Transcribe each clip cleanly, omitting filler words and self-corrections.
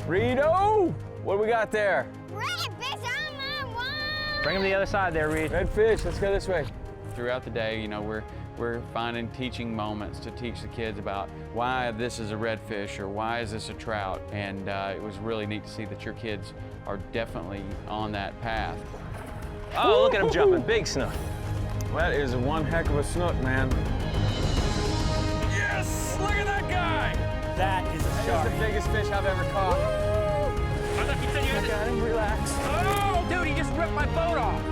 Rito, what do we got there? Redfish on my wall. Bring them to the other side there, Reed. Redfish, let's go this way. Throughout the day, you know, we're finding teaching moments to teach the kids about why this is a redfish or why is this a trout. And it was really neat to see that your kids are definitely on that path. Oh, look at him jumping, big snook. That is one heck of a snook, man. Yes, look at that guy. That is a That is the biggest fish I've ever caught. I thought you said you had Look at him, relax. Oh, dude, he just ripped my boat off.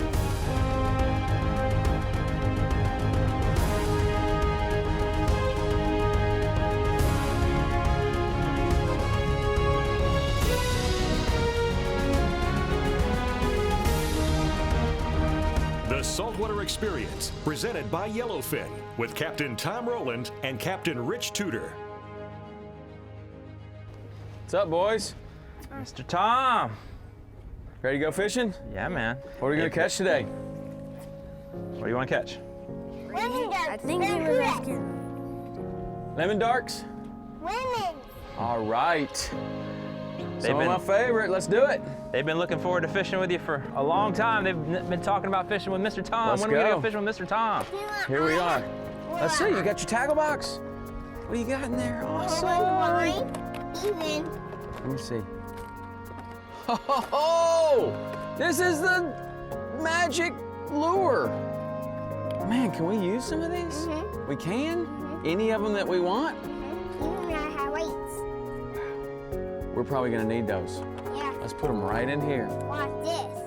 The Saltwater Experience, presented by Yellowfin, with Captain Tom Rowland and Captain Rich Tudor. What's up, boys? Mr. Tom. Ready to go fishing? Yeah, man. What are we gonna catch today? What do you want to catch? I think he was asking. Lemon darks? Women. All right. They've Some been- of my favorite, let's do it. They've been looking forward to fishing with you for a long time. They've been talking about fishing with Mr. Tom. Let's When are we gonna go. go fishing with Mr. Tom? Here we are. Let's see, you got your tackle box? What do you got in there? Awesome. Even. Let me see. Oh, this is the magic lure. Man, can we use some of these? Mhm. We can? Any of them that we want? Even I have weights. We're probably gonna need those. Yeah. Let's put them right in here. Watch this.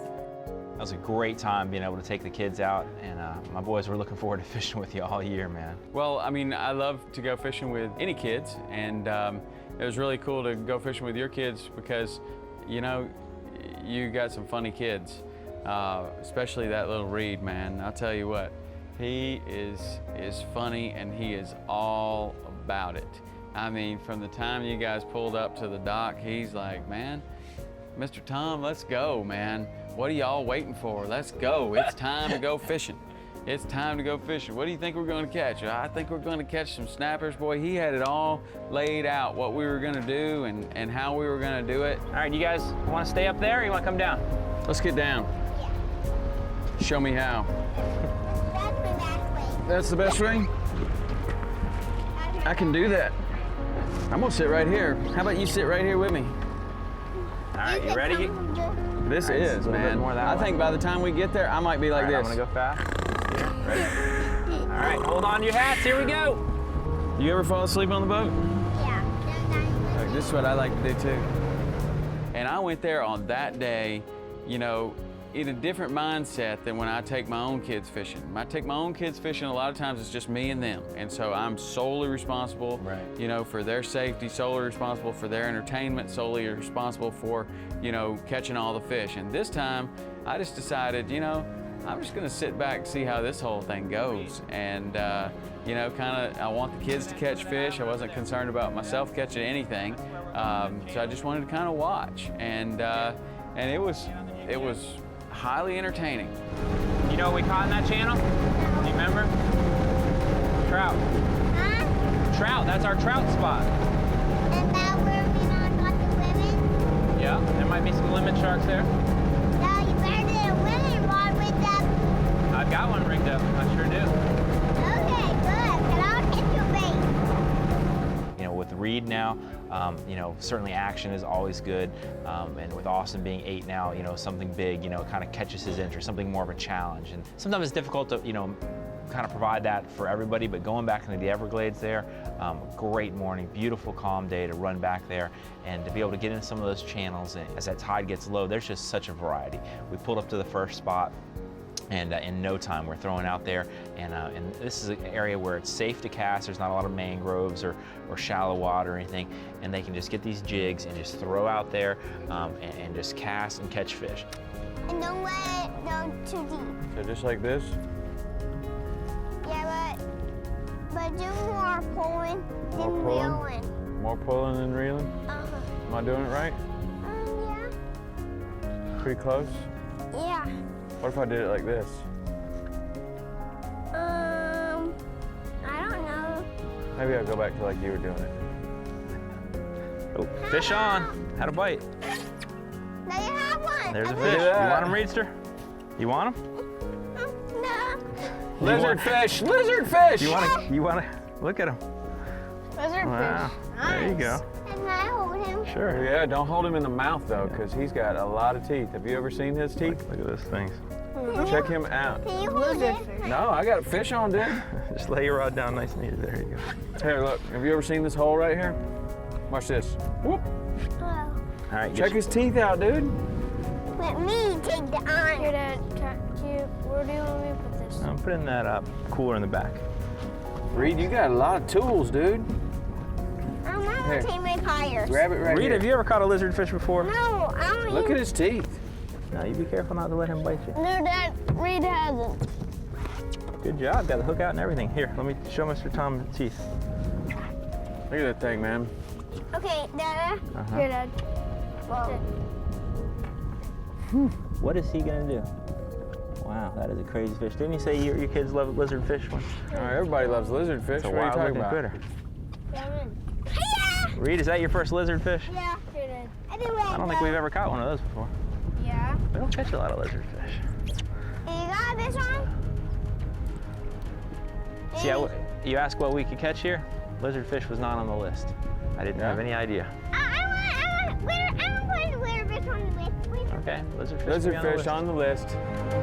That was a great time being able to take the kids out, and my boys were looking forward to fishing with you all year, man. Well, I mean, I love to go fishing with any kids, and it was really cool to go fishing with your kids because, you know, you got some funny kids, especially that little Reed, man. I'll tell you what, he is funny and he is all about it. I mean, from the time you guys pulled up to the dock, he's like, man, Mr. Tom, let's go, man. What are y'all waiting for? Let's go. It's time to go fishing. It's time to go fishing. What do you think we're going to catch? I think we're going to catch some snappers. Boy, he had it all laid out, what we were going to do and how we were going to do it. All right, you guys want to stay up there or you want to come down? Let's get down. Yeah. Show me how. That's the best way. That's the best way? I can do that. I'm gonna sit right here. How about you sit right here with me? All right, you ready? This All right, is, a little bit man. more that I way. think by the time we get there, I might be like All right, this. I'm gonna go fast. Here, ready? All right, hold on to your hats. Here we go. You ever fall asleep on the boat? Yeah. Like, this is what I like to do too. And I went there on that day, you know, in a different mindset than when I take my own kids fishing. When I take my own kids fishing, a lot of times it's just me and them. And so I'm solely responsible, you know, for their safety, solely responsible for their entertainment, solely responsible for, you know, catching all the fish. And this time, I just decided, you know, I'm just gonna sit back and see how this whole thing goes. And, you know, I want the kids to catch fish. I wasn't concerned about myself catching anything. So I just wanted to kind of watch. And it was highly entertaining. You know what we caught in that channel? Do you remember? Trout. Huh? Trout, that's our trout spot. And that where we not got the women? Yeah, there might be some lemon sharks there. No, you better get a women rod with them. I've got one rigged up, I sure do. Okay, good. And I'll hit your bait. You know, with Reed now, you know, certainly action is always good. And with Austin being 8 now, you know, something big, you know, kind of catches his interest, something more of a challenge. And sometimes it's difficult to, you know, kind of provide that for everybody, but going back into the Everglades there, great morning, beautiful calm day to run back there and to be able to get in some of those channels. And as that tide gets low, there's just such a variety. We pulled up to the first spot, and in no time we're throwing out there, and this is an area where it's safe to cast. There's not a lot of mangroves or shallow water or anything, and they can just get these jigs and just throw out there and just cast and catch fish. And don't let it go too deep. So just like this? Yeah, but do more pulling than More pulling? reeling. More pulling than reeling? Uh-huh. Am I doing it right? Pretty close? Yeah. What if I did it like this? I don't know. Maybe I'll go back to like you were doing it. Oh, fish on. Had a bite. Now you have one. There's a Okay. fish. You that. want him, Reedster? You want him? No. Lizard fish, lizard fish. You want to, look at him. Lizard Wow, fish. there you go. Can I hold him? Sure. Yeah, don't hold him in the mouth though, because he's got a lot of teeth. Have you ever seen his teeth? Look at those things. Check him out. Can you hold it? No, I got a fish on, dude. Just lay your rod down nice and easy. There you go. Here, look. Have you ever seen this hole right here? Watch this. Whoop. Oh. All right, Check his teeth out, dude. Let me take the arm. Here, Dad, where do you want me to put this? I'm putting that cooler in the back. Reed, you got a lot of tools, dude. I'm Here. gonna take my pliers. Grab it right Reed, here. have you ever caught a lizard fish before? No, I don't Look at his teeth. No, you be careful not to let him bite you. No, Dad, Reed hasn't. Good job, got the hook out and everything. Here, let me show Mr. Tom the teeth. Look at that thing, man. Okay, Dada. Here, Dad. Whoa. What is he gonna do? Wow, that is a crazy fish. Didn't you say your kids love lizard fish? One? All right, everybody loves lizard fish. It's a What are you wild talking looking about? critter. Yeah. Reed, is that your first lizard fish? Yeah. Here, Dad. I don't think we've ever caught one of those before. Yeah. We don't catch a lot of lizard fish. And you got this one? See, you asked what we could catch here? Lizard fish was not on the list. I didn't have any idea. I want to put lizard fish on the list. Wait. Okay, lizard fish. Lizard fish on the list.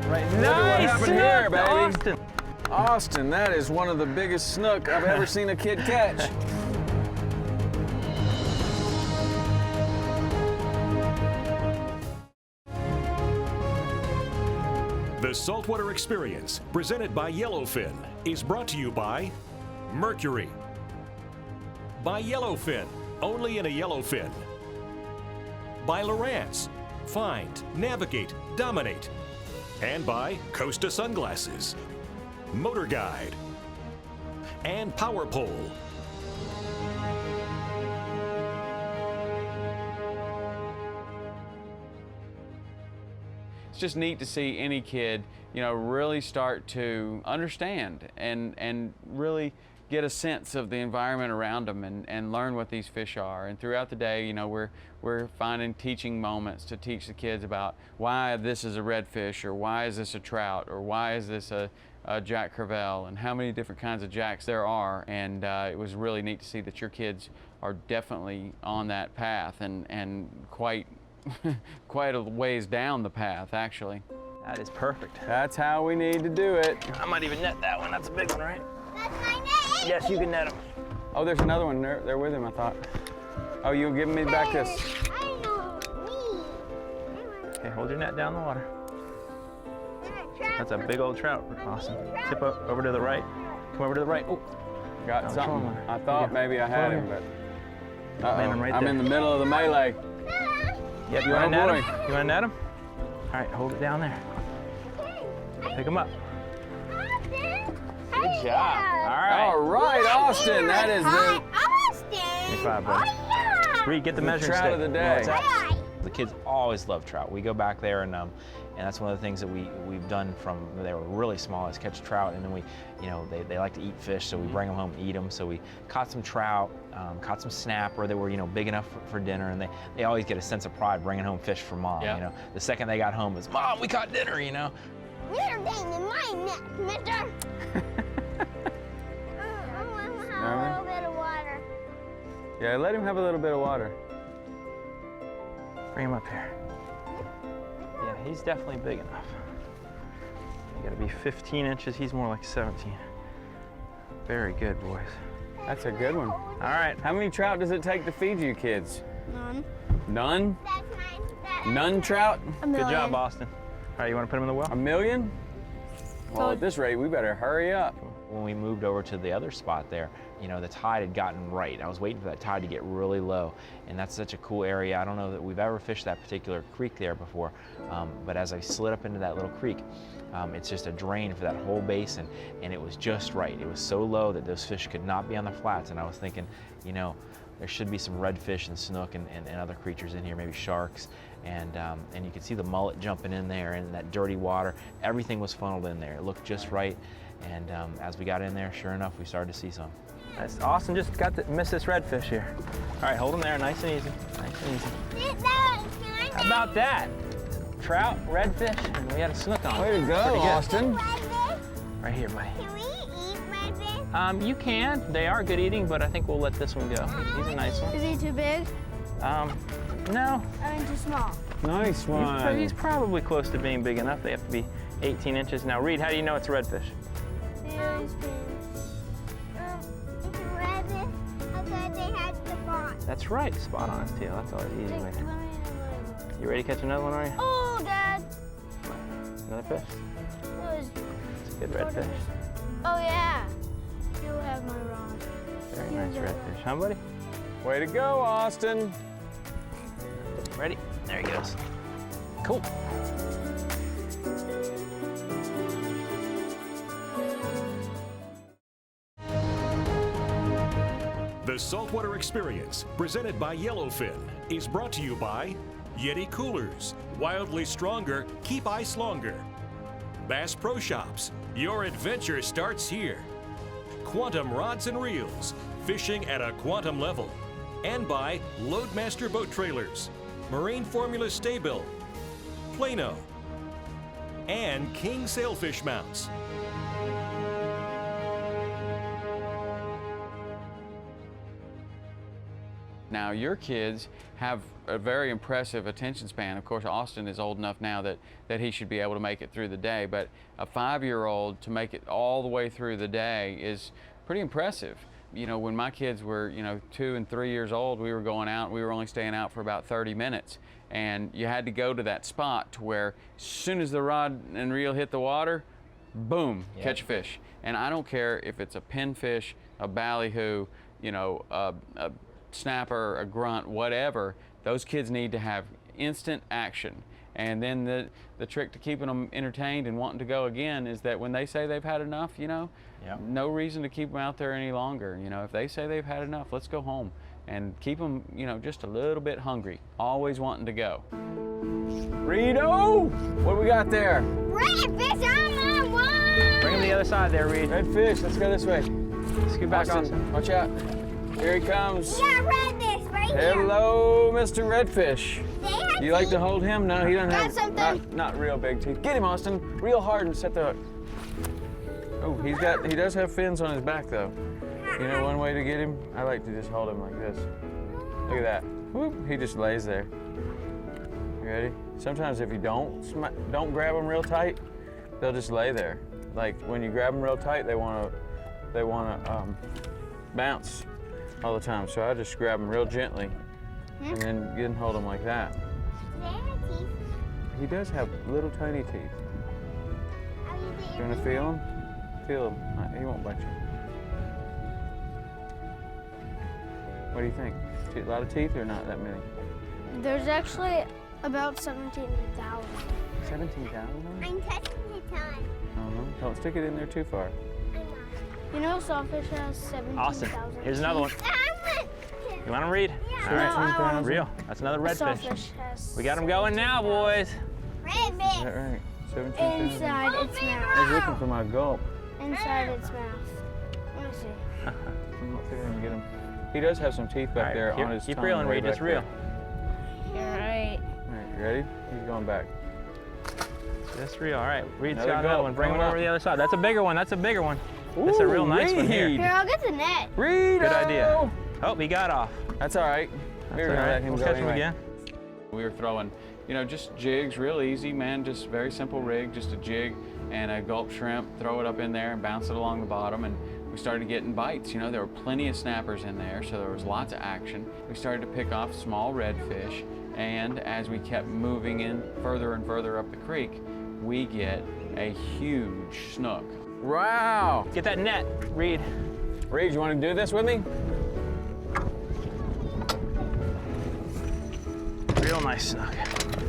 Right. What Nice happened here, snook, baby? Austin. Austin, that is one of the biggest snook I've ever seen a kid catch. The Saltwater Experience, presented by Yellowfin, is brought to you by Mercury, by Yellowfin, only in a Yellowfin, by Lowrance, find, navigate, dominate, and by Costa Sunglasses, MotorGuide, and Power Pole. It's just neat to see any kid, you know, really start to understand and really get a sense of the environment around them and learn what these fish are. And throughout the day, you know, we're finding teaching moments to teach the kids about why this is a redfish, or why is this a trout, or why is this a jack crevalle, and how many different kinds of jacks there are. And it was really neat to see that your kids are definitely on that path and quite quite a ways down the path, actually. That is perfect. That's how we need to do it. I might even net that one. That's a big one, right? That's my name. Yes, you can net him. Oh, there's another one there with him, I thought. Oh, you'll give me back this. I know me. Okay, hold your net down in the water. That's a big old trout, Austin. Tip over to the right. Come over to the right. Oh, Got No, something. come on. I thought maybe I had Come him, on. but uh-oh. I'm right I'm there. in the middle of the melee. yep, you want Oh, to net boy. him? You want to net him? All right, hold it down there. Pick him up. Good job. All right. All right, Austin. That is Hi, the Austin. 25, buddy. Oh, yeah. Reed, get the measuring trout stick. of the You day. know what's that? Hi. The kids always love trout. We go back there and that's one of the things that we've done from when they were really small is catch trout, and then we, you know, they like to eat fish, so we bring them home and eat them. So we caught some trout, caught some snapper that were, you know, big enough for dinner, and they always get a sense of pride bringing home fish for mom. Yeah. You know, the second they got home was, Mom, we caught dinner. You know. You're getting in my net, mister. I want to have a little bit of water. Yeah, let him have a little bit of water. Bring him up here. Yeah, he's definitely big enough. You gotta be 15 inches. He's more like 17. Very good, boys. That's a good one. All right. How many trout does it take to feed you kids? None. None? That's mine. None trout? A Good million. job, Austin. All right, you want to put him in the well? A million? Well, at this rate, we better hurry up. When we moved over to the other spot there, you know, the tide had gotten right. I was waiting for that tide to get really low, and that's such a cool area. I don't know that we've ever fished that particular creek there before, but as I slid up into that little creek, it's just a drain for that whole basin, and it was just right. It was so low that those fish could not be on the flats, and I was thinking, you know, there should be some redfish and snook and other creatures in here, maybe sharks, and you could see the mullet jumping in there in that dirty water. Everything was funneled in there. It looked just right. And as we got in there, sure enough, we started to see some. That's Austin just got to miss this redfish here. All right, hold him there, nice and easy, nice and easy. How about that? Trout, redfish, and we had a snook on. Way to go, Austin. Right here, buddy. Can we eat redfish? You can. They are good eating, but I think we'll let this one go. He's a nice one. Is he too big? No. I mean, too small. Nice one. He's probably close to being big enough. They have to be 18 inches. Now, Reed, how do you know it's a redfish? Yeah, he's big. It's a redfish. I thought they had the spot. That's right, spot on his tail. That's all easy way. Let me You ready to catch another one, are you? Oh, Dad. Another fish? It was, It's a good redfish. oh, yeah. You have my rod. Very nice redfish, huh, buddy? Way to go, Austin. Ready? There he goes. Cool. The Saltwater Experience, presented by Yellowfin, is brought to you by Yeti Coolers, wildly stronger, keep ice longer. Bass Pro Shops, your adventure starts here. Quantum Rods and Reels, fishing at a quantum level. And by Loadmaster Boat Trailers, Marine Formula Staybill, Plano, and King Sailfish Mounts. Now, your kids have a very impressive attention span. Of course, Austin is old enough now that he should be able to make it through the day, but a 5-year-old to make it all the way through the day is pretty impressive. You know, when my kids were, 2 and 3 years old, we were going out, we were only staying out for about 30 minutes. And you had to go to that spot to where as soon as the rod and reel hit the water, boom, catch a fish. And I don't care if it's a pinfish, a ballyhoo, a snapper, a grunt, whatever, those kids need to have instant action. And then the trick to keeping them entertained and wanting to go again is that when they say they've had enough, no reason to keep them out there any longer. If they say they've had enough, let's go home. And keep them, just a little bit hungry, always wanting to go. Reedo, what do we got there? Redfish on my one! Bring him to the other side there, Reed. Redfish, let's go this way. Scoot back, Austin. Watch out. Here he comes. Yeah, redfish right here. Hello, Mr. Redfish. They have You like to hold him? No, he doesn't Got have something? not real big teeth. Get him, Austin. Real hard and set the hook. Oh, he does have fins on his back though. You know one way to get him? I like to just hold him like this. Look at that. Whoop, he just lays there. You ready? Sometimes if you don't grab them real tight, they'll just lay there. Like when you grab them real tight, they wanna bounce all the time. So I just grab them real gently and then hold them like that. Do they have teeth? He does have little tiny teeth. How do you think You wanna feel him? Feel him. He won't bite you. What do you think? A lot of teeth or not that many? There's actually about 17,000. 17,000? I'm touching the tongue. Don't stick it in there too far. I'm not. You know, sawfish has 17,000. Austin, here's another one. You want him, Reed? Yeah. All right. No, I want Real. That's another redfish. sawfish has. We got him going now, boys. Is Redfish. that right? 17,000? Inside its I was looking mouth. for my gulp. Inside its mouth. Let me see. Let's see if I can get him. He does have some teeth back All right, there on his keep tongue. reeling, way Reed. back Just reel. You're right. All right, you ready? He's going back. Just reel. All right, Reed's Another got another gulp one. Bring him coming over up. to the other side. That's a bigger one. That's a bigger one. That's a real nice one here. Reed. Here, I'll get the net. Reed! Good idea. Oh, he got off. That's all right. We were All gonna right, let him we'll go catch him anyway. again. We were throwing, just jigs, real easy, man, just very simple rig, just a jig and a gulp shrimp, throw it up in there and bounce it along the bottom, and we started getting bites. There were plenty of snappers in there, so there was lots of action. We started to pick off small redfish, and as we kept moving in further and further up the creek, we get a huge snook. Wow! Get that net, Reed. Reed, you want to do this with me? Real nice snook.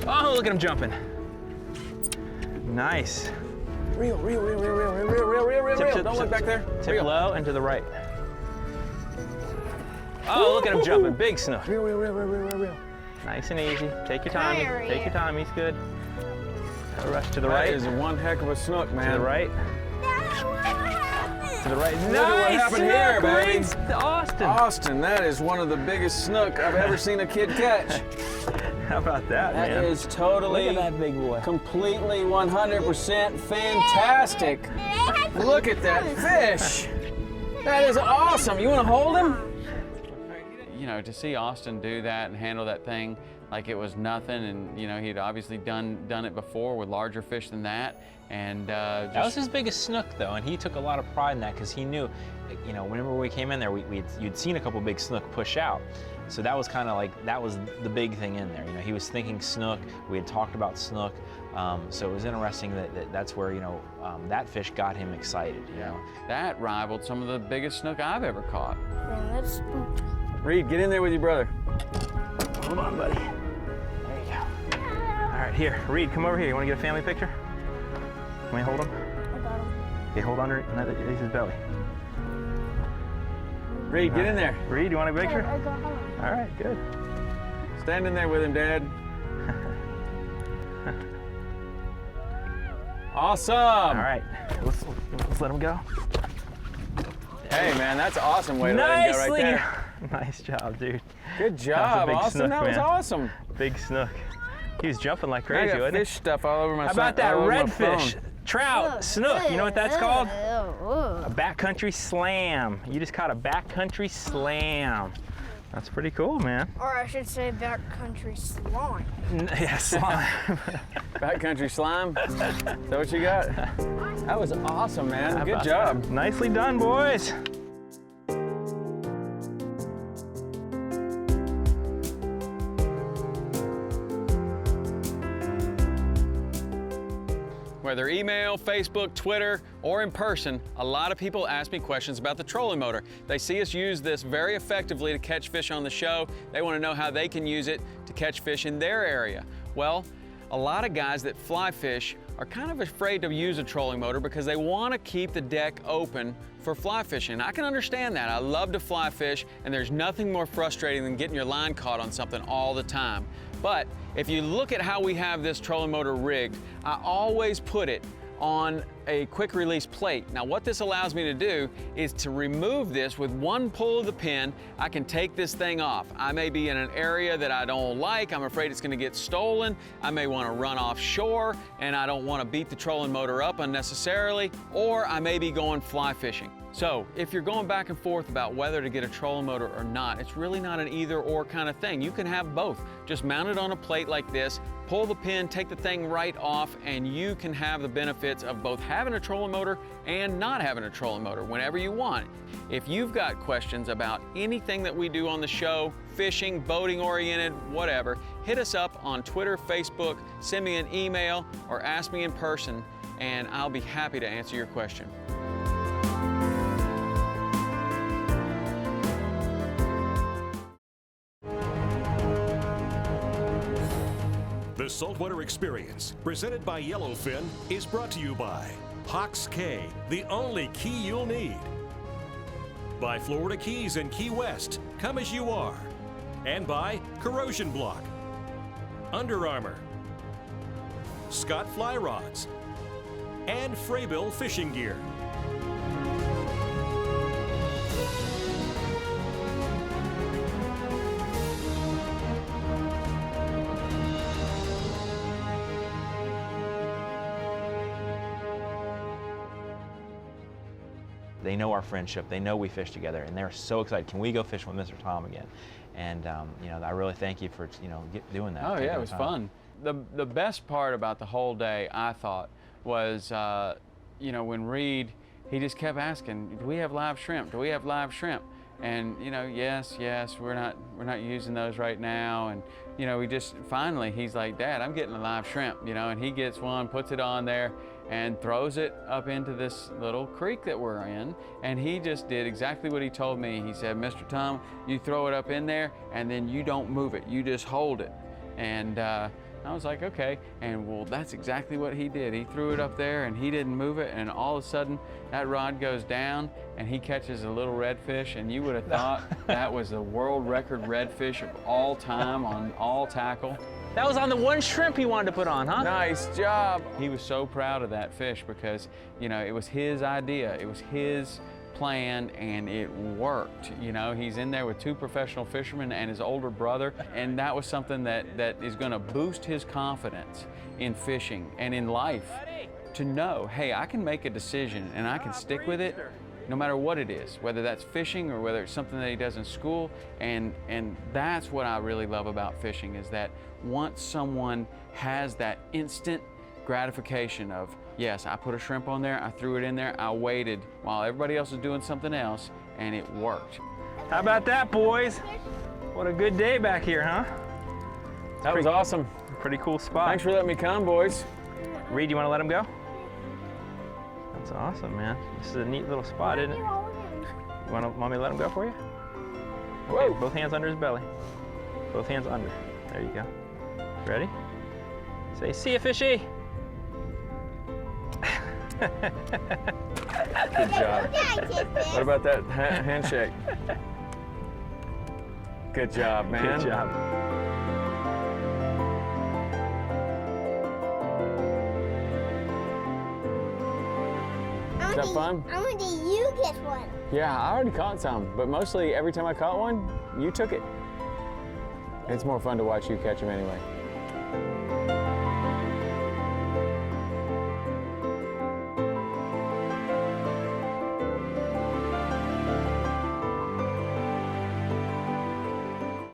Oh, look at him jumping. Nice. Reel. Tip, Don't look back there. Tip Reel. low and to the right. Oh, look at him jumping. Big snook. Reel. Nice and easy. Take your time. Tiring. Take your time. He's good. Rush to the That right. is one heck of a snook, man. To the right. That's what happened. To to the right. Look at what happened here, baby. Austin. Austin, that is one of the biggest snook I've ever seen a kid catch. How about that, man? That is totally, Look at that big boy. completely, 100% fantastic. Look at that fish. That is awesome. You want to hold him? You know, to see Austin do that and handle that thing like it was nothing, and you know, he'd obviously done it before with larger fish than that, and that was his biggest snook, though, and he took a lot of pride in that because he knew, you know, whenever we came in there, you'd seen a couple big snook push out. So that was kind of like, that was the big thing in there. You know, he was thinking snook. We had talked about snook. So it was interesting that's where, you know, that fish got him excited, you know. that rivaled some of the biggest snook I've ever caught. Man, that's Reed, get in there with your brother. Hold on, buddy. There you go. All right, here, Reed, come over here. You want to get a family picture? Can we hold him? I got him. Okay, hold underneath his belly. Reed, get in there. Reed, you want a picture? I got him. All right, good. Stand in there with him, Dad. Awesome. All right, let's let him go. Hey, man, that's an awesome way to let him go right there. Nice job, dude. Good That job, was a big Austin. snook, That was man. awesome. Big snook. He was jumping like I crazy, got wasn't fish he? stuff all over my How about that all over my redfish? phone. Trout, snook, you know what that's called? Oh, A backcountry slam. You just caught a backcountry slam. That's pretty cool, man. or I should say backcountry slime. Yeah, slime. Backcountry slime. Is that what you got? That was awesome, man. How Good about job. that? Nicely done, boys. Whether email, Facebook, Twitter, or in person, a lot of people ask me questions about the trolling motor. They see us use this very effectively to catch fish on the show. They want to know how they can use it to catch fish in their area. Well, a lot of guys that fly fish are kind of afraid to use a trolling motor because they want to keep the deck open for fly fishing. I can understand that. I love to fly fish, and there's nothing more frustrating than getting your line caught on something all the time. But if you look at how we have this trolling motor rigged, I always put it on a quick release plate. Now what this allows me to do is to remove this with one pull of the pin. I can take this thing off. I may be in an area that I don't like, I'm afraid it's gonna get stolen, I may wanna run offshore and I don't wanna beat the trolling motor up unnecessarily, or I may be going fly fishing. So if you're going back and forth about whether to get a trolling motor or not, it's really not an either or kind of thing. You can have both. Just mount it on a plate like this, pull the pin, take the thing right off, and you can have the benefits of both having a trolling motor and not having a trolling motor whenever you want. If you've got questions about anything that we do on the show, fishing, boating oriented, whatever, hit us up on Twitter, Facebook, send me an email, or ask me in person, and I'll be happy to answer your question. The Saltwater Experience, presented by Yellowfin, is brought to you by Hawks K, the only key you'll need. By Florida Keys and Key West, come as you are. And by Corrosion Block, Under Armour, Scott Fly Rods, and FRABILL Fishing Gear. They know our friendship. They know we fish together, and they're so excited. Can we go fish with Mr. Tom again? And you know, I really thank you for doing that. Oh taking yeah, the it was time. fun. The best part about the whole day, I thought, was you know, when Reed, he just kept asking, do we have live shrimp? Do we have live shrimp? And you know, yes, we're not using those right now. And you know, we just finally, he's like, Dad, I'm getting a live shrimp. You know, and he gets one, puts it on there, and throws it up into this little creek that we're in. And he just did exactly what he told me. He said, Mr. Tom, you throw it up in there and then you don't move it. You just hold it. And I was like, okay. And well, that's exactly what he did. He threw it up there and he didn't move it. And all of a sudden that rod goes down and he catches a little redfish. And you would have thought that was the world record redfish of all time on all tackle. That was on the one shrimp he wanted to put on, huh? Nice job. He was so proud of that fish because, you know, it was his idea. It was his plan, and it worked. You know, he's in there with 2 professional fishermen and his older brother, and that was something that is going to boost his confidence in fishing and in life, to know, hey, I can make a decision and I can stick with it no matter what it is, whether that's fishing or whether it's something that he does in school. And that's what I really love about fishing, is that once someone has that instant gratification of, yes, I put a shrimp on there, I threw it in there, I waited while everybody else was doing something else, and it worked. How about that, boys? What a good day back here, huh? That was awesome. Pretty cool spot. Thanks for letting me come, boys. Reed, you want to let him go? That's awesome, man. This is a neat little spot, isn't it? You want me to let him go for you? Okay, both hands under his belly. Both hands under. There you go. Ready? Say, see ya, fishy. Good job. What about that handshake? Good job, man. Good job. Is that fun? I want you get one. Yeah, I already caught some, but mostly every time I caught one, you took it. It's more fun to watch you catch them anyway.